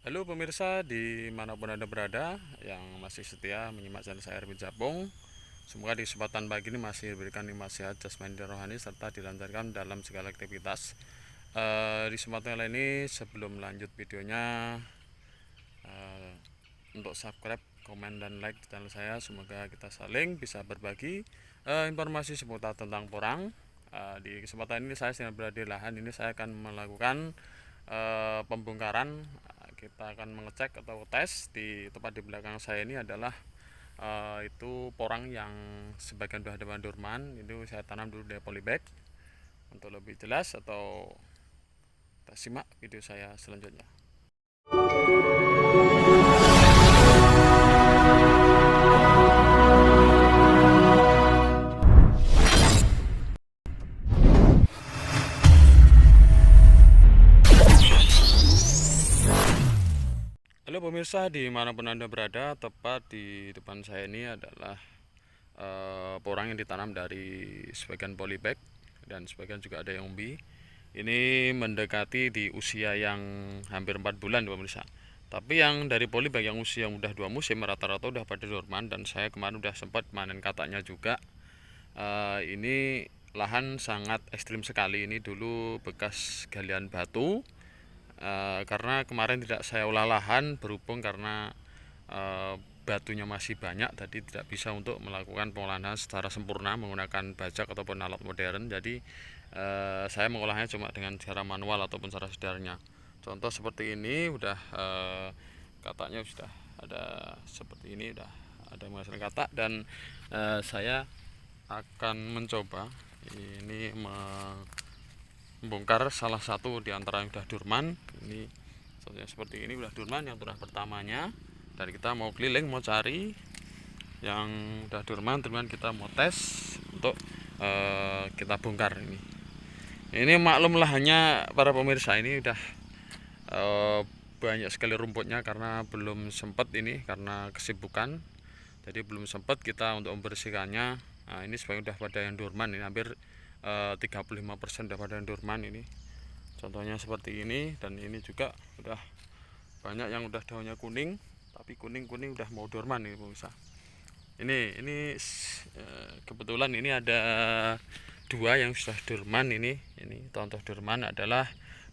Halo pemirsa dimanapun Anda berada yang masih setia menyimak channel saya Erwin Japung. Semoga di kesempatan pagi ini masih diberikan nasihat jasmani dan rohani serta dilancarkan dalam segala aktivitas. Di kesempatan kali ini sebelum lanjut videonya, eh, untuk subscribe, komen, dan like channel saya. Semoga kita saling bisa berbagi informasi seputar tentang porang. Di kesempatan ini saya sedang berada di lahan ini, saya akan melakukan pembongkaran. Kita akan mengecek atau tes di tempat di belakang saya ini adalah itu porang yang sebagian sudah ada dorman. Itu saya tanam dulu di polybag. Untuk lebih jelas atau kita simak video saya selanjutnya. Halo pemirsa dimanapun Anda berada, tepat di depan saya ini adalah porang yang ditanam dari sebagian polybag dan sebagian juga ada yang umbi. Ini mendekati di usia yang hampir 4 bulan pemirsa. Tapi yang dari polybag yang usia yang udah 2 musim rata-rata udah pada dorman, dan saya kemarin udah sempat panen katanya juga. Ini lahan sangat ekstrim sekali, ini dulu bekas galian batu. Karena kemarin tidak saya olah lahan berhubung karena batunya masih banyak, tadi tidak bisa untuk melakukan pengolahan secara sempurna menggunakan bajak ataupun alat modern. Jadi saya mengolahnya cuma dengan cara manual ataupun cara sederhananya. Contoh seperti ini udah kataknya sudah ada seperti ini, udah ada menghasilkan katak, dan saya akan mencoba ini membongkar salah satu di antara yang sudah dorman. Ini contohnya seperti ini, udah dorman yang turah pertamanya, dan kita mau keliling mau cari yang udah dorman, teman kita mau tes untuk kita bongkar ini maklum lahannya para pemirsa, ini udah banyak sekali rumputnya karena belum sempat ini karena kesibukan, jadi belum sempat kita untuk membersihkannya. Nah, ini sebagian udah pada yang dorman, ini hampir 35% udah pada yang dorman ini. Contohnya seperti ini, dan ini juga udah banyak yang udah daunnya kuning, tapi kuning-kuning udah mau dorman ini pemirsa. Ini kebetulan ini ada dua yang sudah dorman ini contoh dorman adalah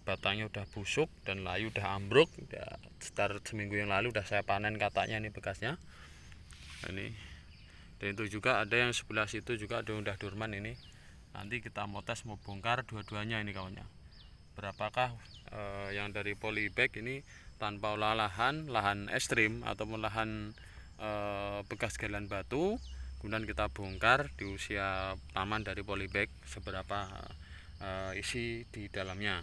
batangnya udah busuk dan layu udah ambruk, udah sekitar seminggu yang lalu udah saya panen katanya ini bekasnya ini. Dan itu juga ada yang sebelah situ juga ada yang udah dorman ini. Nanti kita mau tes mau bongkar dua-duanya ini kawannya. Berapakah yang dari polybag ini tanpa olah lahan ekstrim ataupun lahan bekas galian batu, kemudian kita bongkar di usia taman dari polybag, seberapa isi di dalamnya.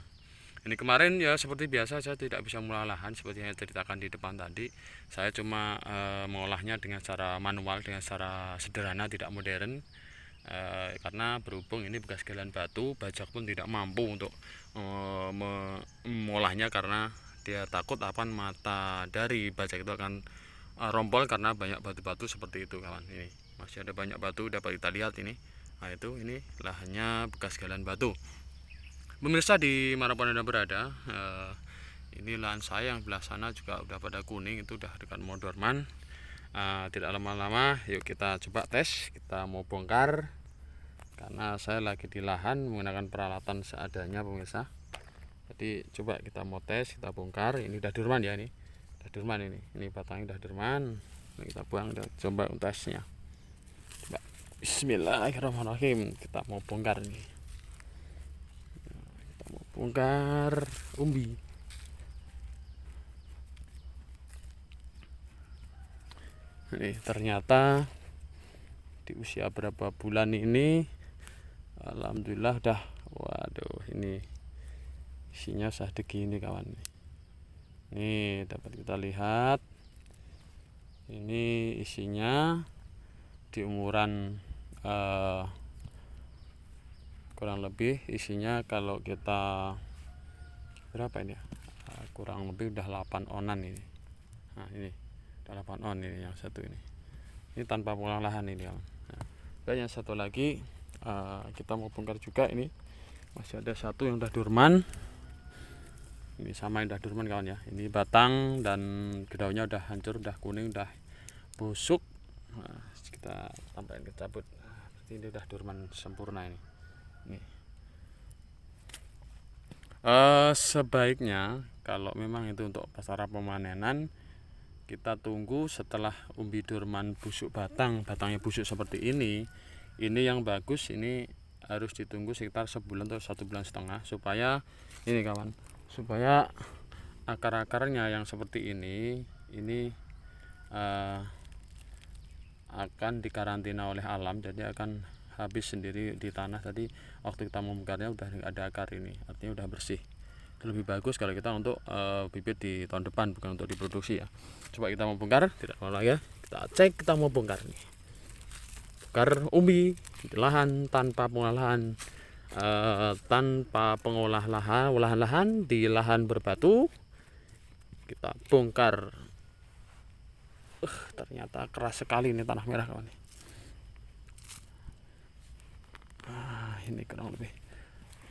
Ini kemarin ya seperti biasa saya tidak bisa mengolah lahan seperti yang ceritakan di depan tadi. Saya cuma mengolahnya dengan cara manual, dengan cara sederhana, tidak modern. Karena berhubung ini bekas galian batu, bajak pun tidak mampu untuk mengolahnya karena dia takut akan mata dari bajak itu akan rompol karena banyak batu-batu seperti itu kawan. Ini masih ada banyak batu dapat kita lihat ini. Nah itu ini lahannya bekas galian batu. Pemirsa di manapun Anda berada, ini lahan saya yang belah sana juga udah pada kuning, itu udah dekat mau dorman. Tidak lama-lama yuk kita coba tes, kita mau bongkar karena saya lagi di lahan menggunakan peralatan seadanya pemirsa. Jadi coba kita mau tes, kita bongkar. Ini udah dorman ya, ini udah dorman, ini batangnya udah dorman. Ini kita buang dan coba tesnya. Coba. Bismillahirrahmanirrahim, kita mau bongkar ini. Kita mau bongkar umbi. Ini ternyata di usia berapa bulan ini, alhamdulillah udah, waduh, ini isinya segini kawan. Ini dapat kita lihat, ini isinya di umuran kurang lebih isinya kalau kita berapa ini ya, kurang lebih udah 8 onan ini. Nah ini udah 8 on ini yang satu ini tanpa pengolah lahan ini kawan. Nah, dan yang satu lagi kita mau bongkar juga, ini masih ada satu yang udah dorman. Ini sama udah dorman kawan ya. Ini batang dan daunnya udah hancur, udah kuning, udah busuk. Nah, kita tampain ke cabut. Nah, ini udah dorman sempurna ini. Nih. Sebaiknya kalau memang itu untuk pasara pemanenan, kita tunggu setelah umbi dorman busuk batangnya busuk seperti ini yang bagus. Ini harus ditunggu sekitar sebulan atau 1,5 bulan, supaya ini kawan, supaya akar-akarnya yang seperti ini akan dikarantina oleh alam, jadi akan habis sendiri di tanah. Tadi waktu kita membongkarnya udah ada akar ini, artinya udah bersih. Itu lebih bagus kalau kita untuk bibit di tahun depan, bukan untuk diproduksi ya. Coba kita mau bongkar, tidak lama ya, kita cek. Kita mau bongkar nih, bongkar umbi di lahan tanpa pengolahan, olahan lahan di lahan berbatu. Kita bongkar. Ternyata keras sekali ini tanah merah kawan. Ini kurang lebih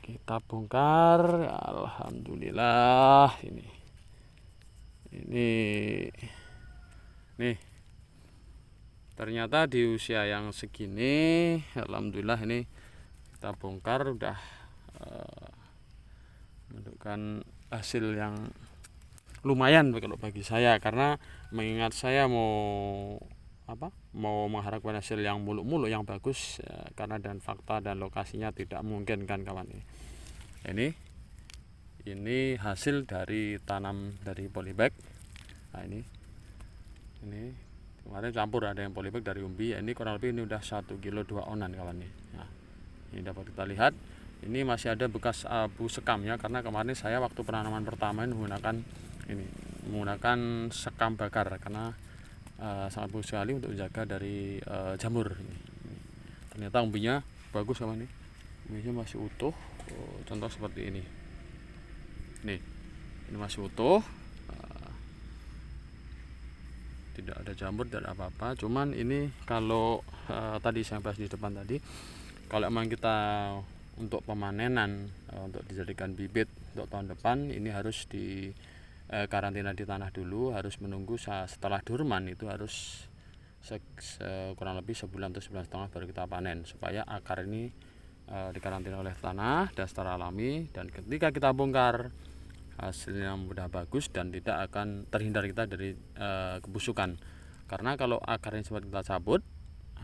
kita bongkar. Alhamdulillah ini nih, ternyata di usia yang segini, alhamdulillah ini kita bongkar udah menunjukkan hasil yang lumayan kalau bagi saya, karena mengingat saya mau mengharapkan hasil yang muluk-muluk yang bagus ya, karena dan fakta dan lokasinya tidak mungkin kan kawan. Ini hasil dari tanam dari polybag. Nah, ini kemarin campur ada yang polybag dari umbi ya. Ini kurang lebih ini udah 1 kilo 2 onan kawan nih. Nah, ini dapat kita lihat ini masih ada bekas abu sekamnya, karena kemarin saya waktu penanaman pertama ini menggunakan sekam bakar, karena sangat bagus sekali untuk menjaga dari jamur. Ternyata umbinya bagus kawan nih, umbinya masih utuh. Contoh seperti ini nih, ini masih utuh, tidak ada jamur dan apa-apa. Cuman ini kalau tadi saya bahas di depan tadi, kalau emang kita untuk pemanenan, untuk dijadikan bibit untuk tahun depan, ini harus di karantina di tanah dulu, harus menunggu setelah dorman, itu harus kurang lebih sebulan atau 1,5 bulan baru kita panen, supaya akar ini dikarantina oleh tanah dan secara alami, dan ketika kita bongkar hasilnya mudah bagus dan tidak akan terhindar kita dari kebusukan. Karena kalau akarnya sempat kita cabut,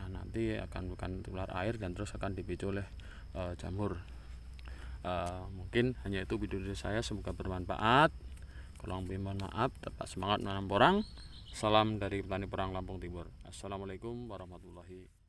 nanti bukan tular air dan terus akan dipicu oleh jamur. Mungkin hanya itu video dari saya, semoga bermanfaat. Kurang lebih mohon maaf. Tetap semangat menanam porang. Salam dari petani porang Lampung Timur. Assalamualaikum warahmatullahi wabarakatuh.